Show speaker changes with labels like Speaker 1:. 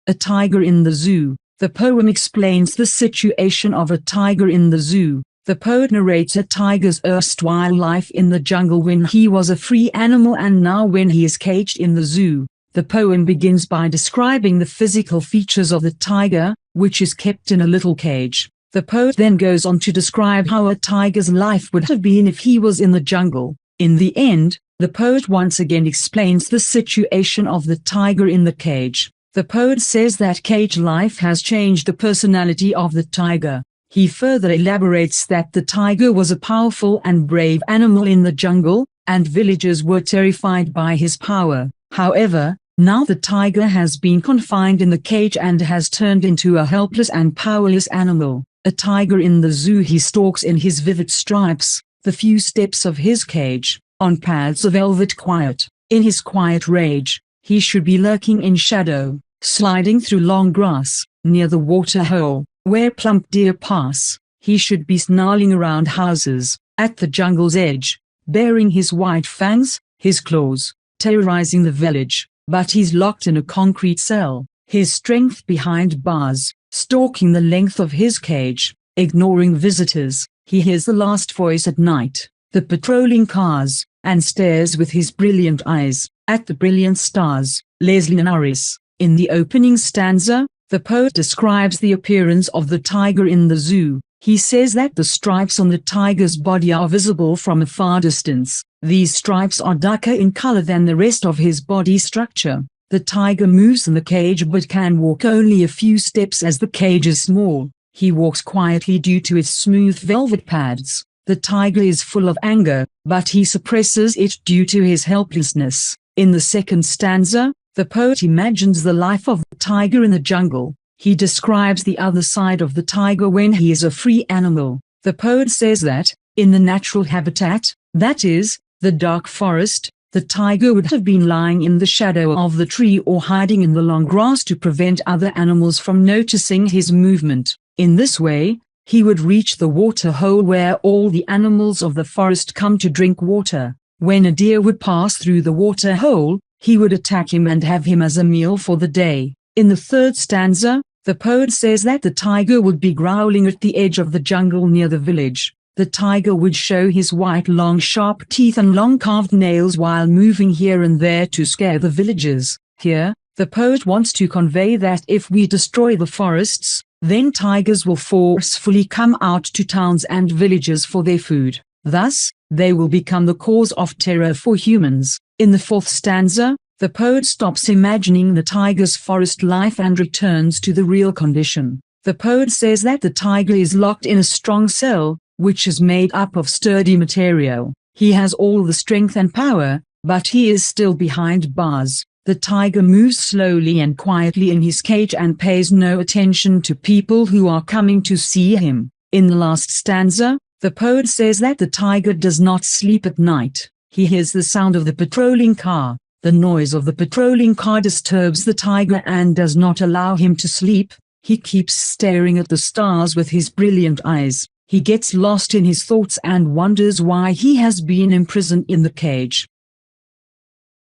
Speaker 1: A tiger in the zoo. The poem explains the situation of a tiger in the zoo. The poet narrates a tiger's erstwhile life in the jungle when he was a free animal and now when he is caged in the zoo. The poem begins by describing the physical features of the tiger, which is kept in a little cage. The poet then goes on to describe how a tiger's life would have been if he was in the jungle. In the end, the poet once again explains the situation of the tiger in the cage. The poet says that cage life has changed the personality of the tiger. He further elaborates that the tiger was a powerful and brave animal in the jungle, and villagers were terrified by his power. However, now the tiger has been confined in the cage and has turned into a helpless and powerless animal. A tiger in the zoo. He stalks in his vivid stripes, the few steps of his cage, on paths of velvet quiet. In his quiet rage, he should be lurking in shadow, sliding through long grass, near the water hole, where plump deer pass. He should be snarling around houses, at the jungle's edge, baring his white fangs, his claws, terrorizing the village. But he's locked in a concrete cell, his strength behind bars, stalking the length of his cage, ignoring visitors. He hears the last voice at night, the patrolling cars, and stares with his brilliant eyes at the brilliant stars. Leslie Norris. In the opening stanza, the poet describes the appearance of the tiger in the zoo. He says that the stripes on the tiger's body are visible from a far distance. These stripes are darker in color than the rest of his body structure. The tiger moves in the cage but can walk only a few steps as the cage is small. He walks quietly due to its smooth velvet pads. The tiger is full of anger, but he suppresses it due to his helplessness. In the second stanza, the poet imagines the life of the tiger in the jungle. He describes the other side of the tiger when he is a free animal. The poet says that, in the natural habitat, that is, the dark forest, the tiger would have been lying in the shadow of the tree or hiding in the long grass to prevent other animals from noticing his movement. In this way, he would reach the water hole where all the animals of the forest come to drink water. When a deer would pass through the water hole, he would attack him and have him as a meal for the day. In the third stanza, the poet says that the tiger would be growling at the edge of the jungle near the village. The tiger would show his white long sharp teeth and long carved nails while moving here and there to scare the villagers. Here, the poet wants to convey that if we destroy the forests, then tigers will forcefully come out to towns and villages for their food. Thus, they will become the cause of terror for humans. In the fourth stanza, the poet stops imagining the tiger's forest life and returns to the real condition. The poet says that the tiger is locked in a strong cell, which is made up of sturdy material. He has all the strength and power, but he is still behind bars. The tiger moves slowly and quietly in his cage and pays no attention to people who are coming to see him. In the last stanza, the poet says that the tiger does not sleep at night. He hears the sound of the patrolling car. The noise of the patrolling car disturbs the tiger and does not allow him to sleep. He keeps staring at the stars with his brilliant eyes. He gets lost in his thoughts and wonders why he has been imprisoned in the cage.